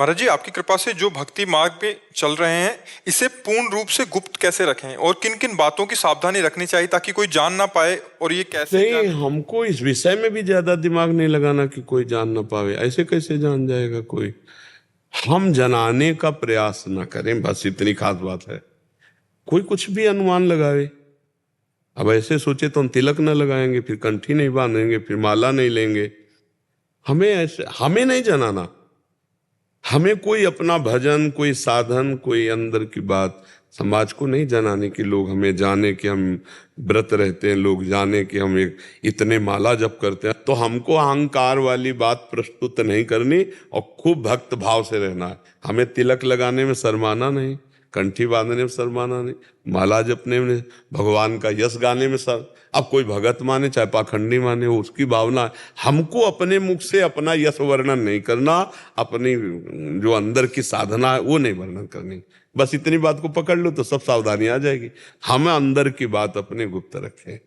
महाराज जी, आपकी कृपा से जो भक्ति मार्ग पे चल रहे हैं, इसे पूर्ण रूप से गुप्त कैसे रखें और किन किन बातों की सावधानी रखनी चाहिए ताकि कोई जान ना पाए? और ये कैसे नहीं, हमको इस विषय में भी ज्यादा दिमाग नहीं लगाना कि कोई जान ना पावे। ऐसे कैसे जान जाएगा कोई? हम जनाने का प्रयास ना करें, बस इतनी खास बात है। कोई कुछ भी अनुमान लगावे। अब ऐसे सोचे तो हम तिलक न लगाएंगे, फिर कंठी नहीं बांधेंगे, फिर माला नहीं लेंगे। हमें नहीं जनाना। हमें कोई अपना भजन, कोई साधन, कोई अंदर की बात समाज को नहीं जनाने की लोग हमें जाने कि हम व्रत रहते हैं, लोग जाने कि हम एक इतने माला जप करते हैं। तो हमको अहंकार वाली बात प्रस्तुत नहीं करनी और खूब भक्त भाव से रहना है। हमें तिलक लगाने में शर्माना नहीं, कंठी बांधने में शर्माना नहीं, माला जपने में, भगवान का यश गाने में अब कोई भगत माने चाहे पाखंडी माने, उसकी भावना है। हमको अपने मुख से अपना यश वर्णन नहीं करना, अपनी जो अंदर की साधना है वो नहीं वर्णन करनी। बस इतनी बात को पकड़ लो तो सब सावधानी आ जाएगी। हम अंदर की बात अपने गुप्त रखें,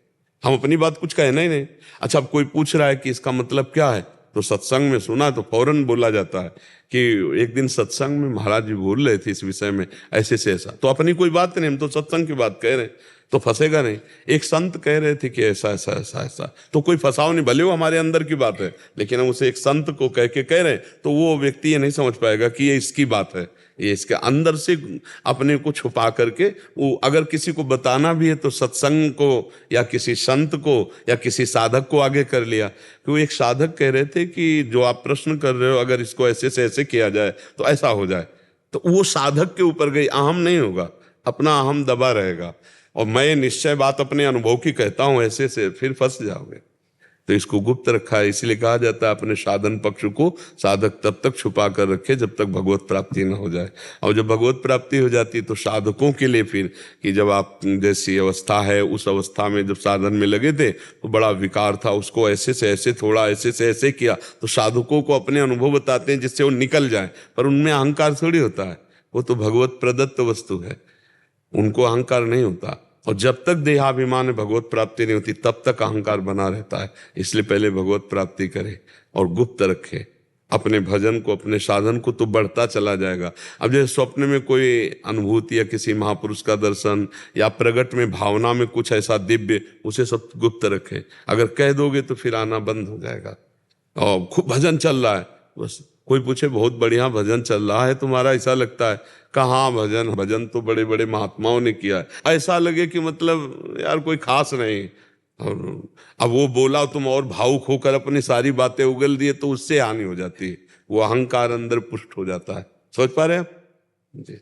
हम अपनी बात कुछ कहना ही नहीं। अच्छा, अब कोई पूछ रहा है कि इसका मतलब क्या है, तो सत्संग में सुना तो फौरन बोला जाता है कि एक दिन सत्संग में महाराज जी बोल रहे थे इस विषय में ऐसे से ऐसा। तो अपनी कोई बात नहीं, हम तो सत्संग की बात कह रहे हैं, तो फंसेगा नहीं। एक संत कह रहे थे कि ऐसा ऐसा ऐसा ऐसा, तो कोई फंसाव नहीं, भले वो हमारे अंदर की बात है, लेकिन हम उसे एक संत को कह के कह रहे हैं तो वो व्यक्ति ये नहीं समझ पाएगा कि ये इसकी बात है। ये इसके अंदर से अपने को छुपा करके वो अगर किसी को बताना भी है तो सत्संग को या किसी संत को या किसी साधक को आगे कर लिया। क्यों? एक साधक कह रहे थे कि जो आप प्रश्न कर रहे हो, अगर इसको ऐसे से ऐसे किया जाए तो ऐसा हो जाए। तो वो साधक के ऊपर गई, अहम नहीं होगा, अपना अहम दबा रहेगा। और मैं निश्चय बात अपने अनुभव की कहता हूं, ऐसे से फिर फंस जाओगे। तो इसको गुप्त रखा है, इसलिए कहा जाता है अपने साधन पक्ष को साधक तब तक छुपा कर रखे जब तक भगवत प्राप्ति न हो जाए। और जब भगवत प्राप्ति हो जाती है तो साधकों के लिए फिर कि जब आप जैसी अवस्था है उस अवस्था में जब साधन में लगे थे तो बड़ा विकार था, उसको ऐसे से ऐसे थोड़ा ऐसे से ऐसे किया, तो साधकों को अपने अनुभव बताते हैं जिससे वो निकल जाए। पर उनमें अहंकार थोड़ी होता है, वो तो भगवत प्रदत्त वस्तु है, उनको अहंकार नहीं होता। और जब तक देहाभिमान में भगवत प्राप्ति नहीं होती तब तक अहंकार बना रहता है। इसलिए पहले भगवत प्राप्ति करे और गुप्त रखे अपने भजन को, अपने साधन को, तो बढ़ता चला जाएगा। अब जैसे स्वप्न में कोई अनुभूति या किसी महापुरुष का दर्शन या प्रगट में भावना में कुछ ऐसा दिव्य, उसे सब गुप्त रखे। अगर कह दोगे तो फिर आना बंद हो जाएगा। और खूब भजन चल रहा है, बस कोई पूछे बहुत बढ़िया भजन चल रहा है तुम्हारा, ऐसा लगता है कहाँ भजन, भजन तो बड़े बड़े महात्माओं ने किया है, ऐसा लगे कि मतलब यार कोई खास नहीं। और अब वो बोला तुम और भावुक होकर अपनी सारी बातें उगल दिए तो उससे हानि हो जाती है, वो अहंकार अंदर पुष्ट हो जाता है। सोच पा रहे हैं आप जी?